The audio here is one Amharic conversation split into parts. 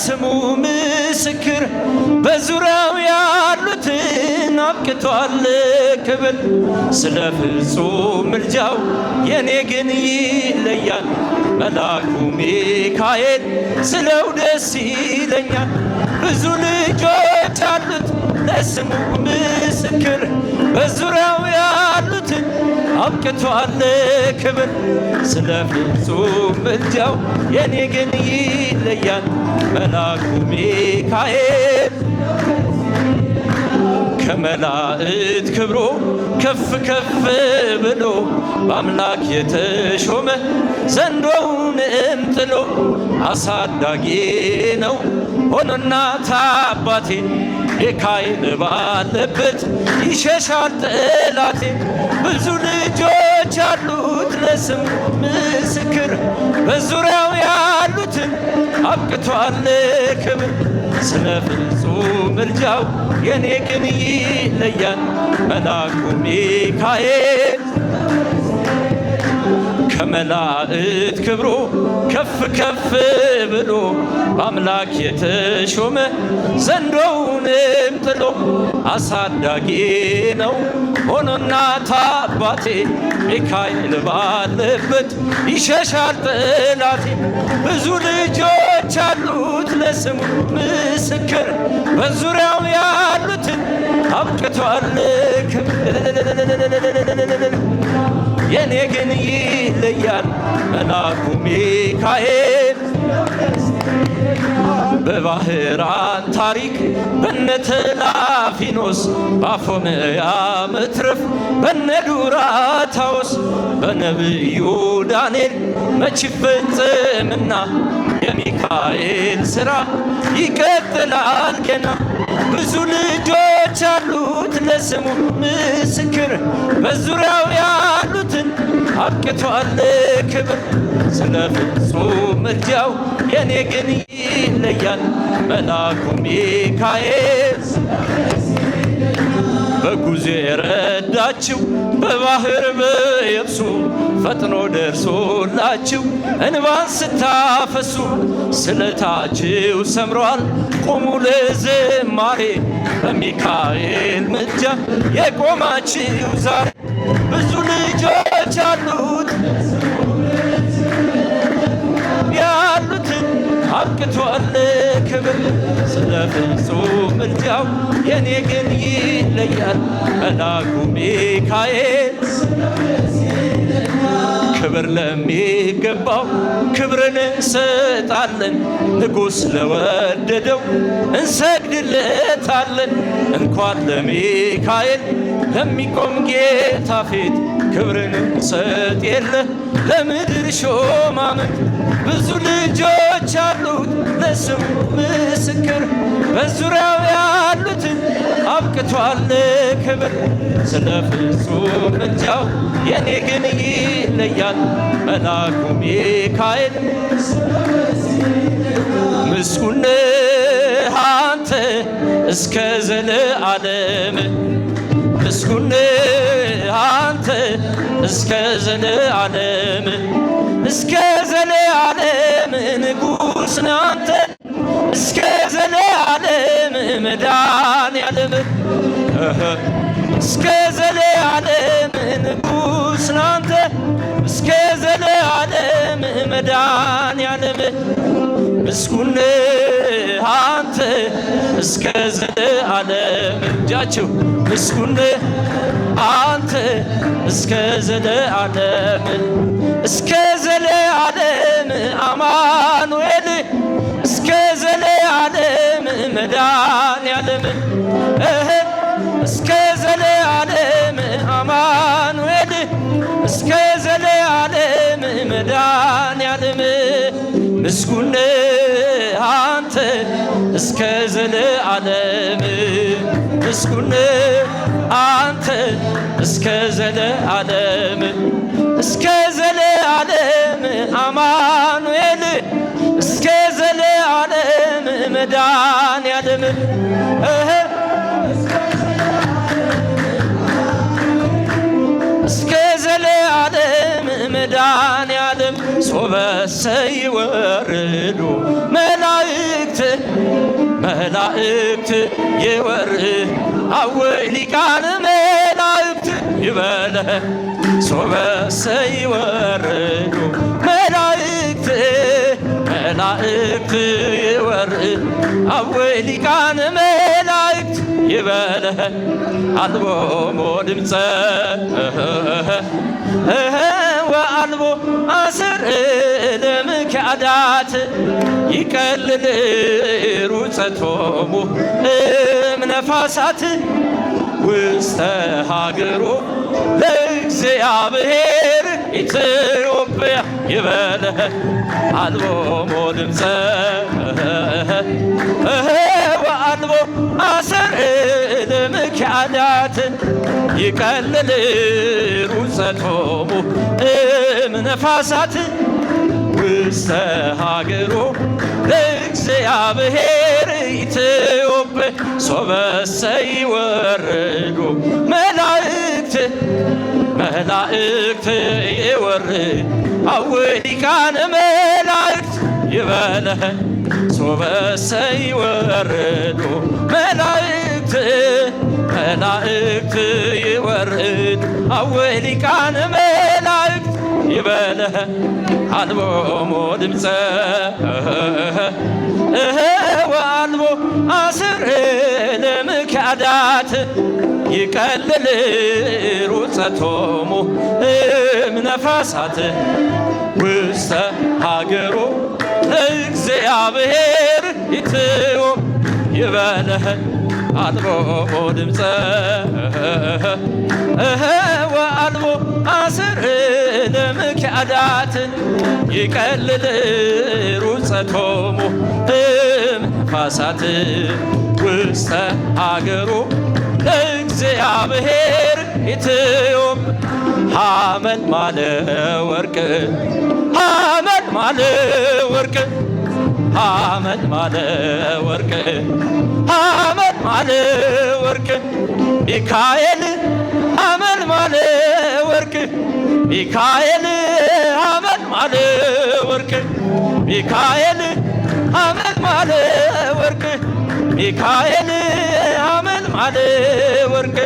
ለስሙ ምስክር በዙሪያው ያሉትን አብቅቷል ክብር። ስለ ፍጹም ምልጃው የኔ ግን ይለያል መልአኩ ሚካኤል ስለው ደስ ይለኛል። ብዙ ልጆች አሉት ለስሙ ምስክር በዙሪያው ያሉትን አብቅቷል ክብር። ስለ ፍጹም ምልጃው የኔ ግን ይለያል መልአኩ ሚካኤል ከመላእክት ክብሮ ከፍ ከፍ ብሎ በአምላክ የተሾመ ዘንዶውንም ጥሎ አሳዳጊ ነው ሆኖ እናት አባቴ ሚካኤል ባለበት ይሸሻል ጠላቴ። ብዙ ልጆች አሉት ለስሙ ምስክር በዙሪያው ያሉትን አብቅቷል ክብር። ስለ ፍጹም ምልጃው የኔ ግን ይለያል መልአኩ ሚካኤል ከመላእክት ክብሮ ከፍ ከፍ ብሎ በአምላክ የተሾመ ዘንዶውንም ጥሎ አሳዳጊ ነው ሆኖ እናት አባቴ ሚካኤል ባለበት ይሸሻል ጠላቴ። ብዙ ልጆች አሉት ለስሙ ምስክር በዙሪያው ያሉትን አብቅቷል የኔ ግን ይለያል መልአኩ ሚካኤል በባህራን ታሪክ በነ ተላፊኖስ በአፎምያ መትረፍ በነ ዱራታዎስ በነቢዩ ዳንኤል መች ይፈጸምና የሚካኤል ሥራ ይቀጥላል ገና። ብዙ ልጆች አሉት ለስሙ ምስክር በዙሪያው ያሉትን አብቅቷል ክብር። ስለ ፍጹም ምልጃው የኔ ግን ይለያል መልአኩ ሚካኤል በጉዞ የረዳችው በባህር በየብሱ ፈጥኖ ደርሶላችሁ እንባን ስታፈሱ ስለታችሁ ሰምሯል ቆሙ ለዝማሬ በሚካኤል ምልጃ የቆማችሁ ዛሬ። ብዙ ልጆች አሉት ያሉትን አብቅቷል ክብር። ስለ ፍጹም ምልጃው የኔ ግን ይለያል መልአኩ ሚካኤል ክብር ለሚገባው ክብርን እንሰጣለን ንጉሥ ለወደደው እንሰግድለታለን። እንኳን ለሚካኤል ለሚቆም ጌታ ፊት ክብርን እንሰጥ የለ ለምድር ሾማምንት። ብዙ ልጆች አሉት ለስሙ ምስክር በዙሪያው ያሉትን አብቅቷል ክብር። ስለ ፍጹም ምልጃው የኔ ግን ይለያል መልአኩ ሚካኤል ምስጉን ነህ አንተ እስከ ዘለዓለም ምስጉን ነህ አንተ እስከ ዘለዓለም እስከ ዘለዓለም ንጉሥ ነህ አንተ እስከ ዘለዓለም መድኃኔዓለም እስከ ዘለዓለም ንጉሥ ነህ አንተ እስከ ዘለዓለም መድኃኔዓለም ምስጉን ነህ አንተ እስከ ዘለዓለም እጃችሁ ምስጉን ነህ አንተ እስከ ዘለዓለም እስከ ዘለዓለም አማኑኤል እስከ ዘለዓለም መድኃኔዓለም እስከ ዘለዓለም አማኑኤል እስከ ዘለዓለም መድኃኔዓለም ምስጉን ነህ አንተ እስከ ዘለዓለም ምስጉን ነህ አንተ እስከ ዘለዓለም እስከ ዘለዓለም አማኑኤል እስከ ዘለዓለም መድኃኔዓለም እስከ ዘለዓለም መድኃኔዓለም ሶበ ይወርዱ መላእክት መላእክት የወርህ አወይ ሊቃነ መላእክት ይበለህ ሶበሰ ይወርዱ መላእክት መላእክት የወርህ አወይ ሊቃነ መላእክት ይበለህ አልቦሙ ድምፀ ወአልቦ አሰር ለምክዓዳት ይቀልል ሩፀቶሙ እምነፋሳት ውስተ ሀገሩ ለእግዚአብሔር ኢትዮጵያ ይበለህ አልቦሙ ድምፀ ወአልቦ አሰር ለምክዓዳት ይቀልል ሩፀቶሙ እምነፋሳት ውስተ ሀገሩ ለእግዚአብሔር ኢትዮጵያ ሶበሰ ይወርዱ መላእክት መላእክት ይወርድ አወይ ሊቃነ መላእክት ይበለህ ሶበሰ ይወርዱ መላእክት መላእክት ይወርድ አወይ ሊቃነ መላእክት ይበለህ አልቦሙ ድምፀ ወአልቦ አሰር ለምክዓዳት ይቀልል ሩፀቶሙ እምነፋሳት ውስተ ሀገሩ ለእግዚአብሔር ኢትዮጵያ ይበለህ አልቦሙ ድምፀ ወአልቦ አሰር ለምክዓዳት ይቀልል ሩፀቶሙ እምነፋሳት ውስተ ሀገሩ ለእግዚአብሔር ኢትዮጵያ ሐመልማለ ወርቅ ሐመልማለ ወርቅ ሐመልማለ ወርቅ ሐመልማለ ወርቅ ሚካኤል ሐመልማለ ወርቅ ሚካኤል ሐመልማለ ወርቅ ሚካኤል ሐመልማለ ወርቅ ሚካኤል ሐመልማለ ወርቅ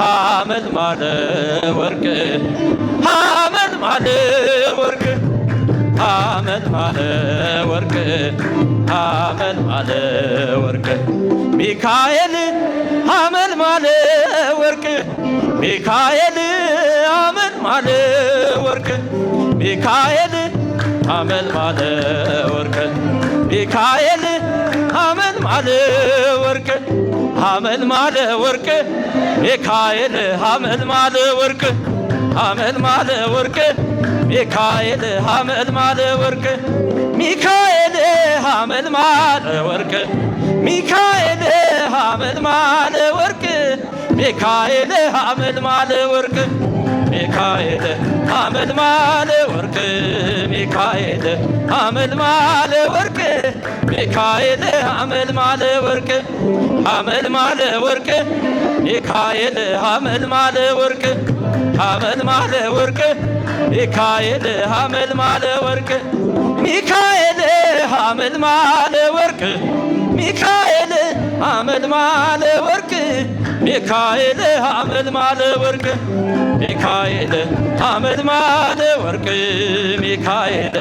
ሐመልማለ ወርቅ ሐመልማለ ወርቅ ሐመልማለ ወርቅ ሐመልማለ ወርቅ ሚካኤል ሐመልማለ ወርቅ ሚካኤል ሐመልማለ ወርቅ ሚካኤል ሐመልማለ ወርቅ ሚካኤል ሐመልማለ ወርቅ ሐመልማለ ወርቅ ሚካኤል ሐመልማለ ወርቅ ሐመልማለ ወርቅ ሚካኤል ሐመልማለ ወርቅ ሚካኤል ሐመልማለ ወርቅ ሚካኤል ሐመልማለ ወርቅ ሚካኤል ሐመልማለ ወርቅ ሚካኤል ሐመልማለ ወርቅ ሚካኤል ሐመልማለ ወርቅ ሚካኤል ሐመልማለ ወርቅ ሐመልማለ ወርቅ ሚካኤል ሐመልማለ ወርቅ ሐመልማለ ወርቅ ሚካኤል ሐመልማለ ወርቅ ሚካኤል ሐመልማለ ወርቅ ሚካኤል ሐመልማለ ወርቅ ሚካኤል ሐመልማለ ወርቅ ሚካኤል ሐመልማለ ወርቅ ሚካኤል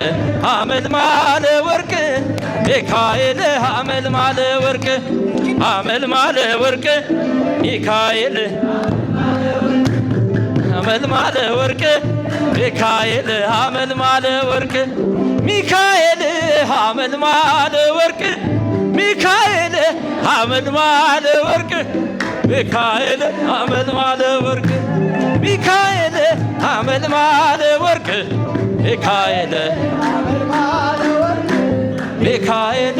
ሐመልማለ ወርቅ ሚካኤል ሐመልማለ ወርቅ ሐመልማለ ወርቅ ሚካኤል ሐመልማለ ወርቅ ሚካኤል ሐመልማለ ወርቅ ሚካኤል ሐመልማለ ወርቅ ሚካኤል ሐመልማለ ወርቅ ሚካኤል ሐመልማለ ወርቅ ሚካኤል ሐመልማለ ወርቅ ሚካኤል ሐመልማለ ወርቅ ሚካኤል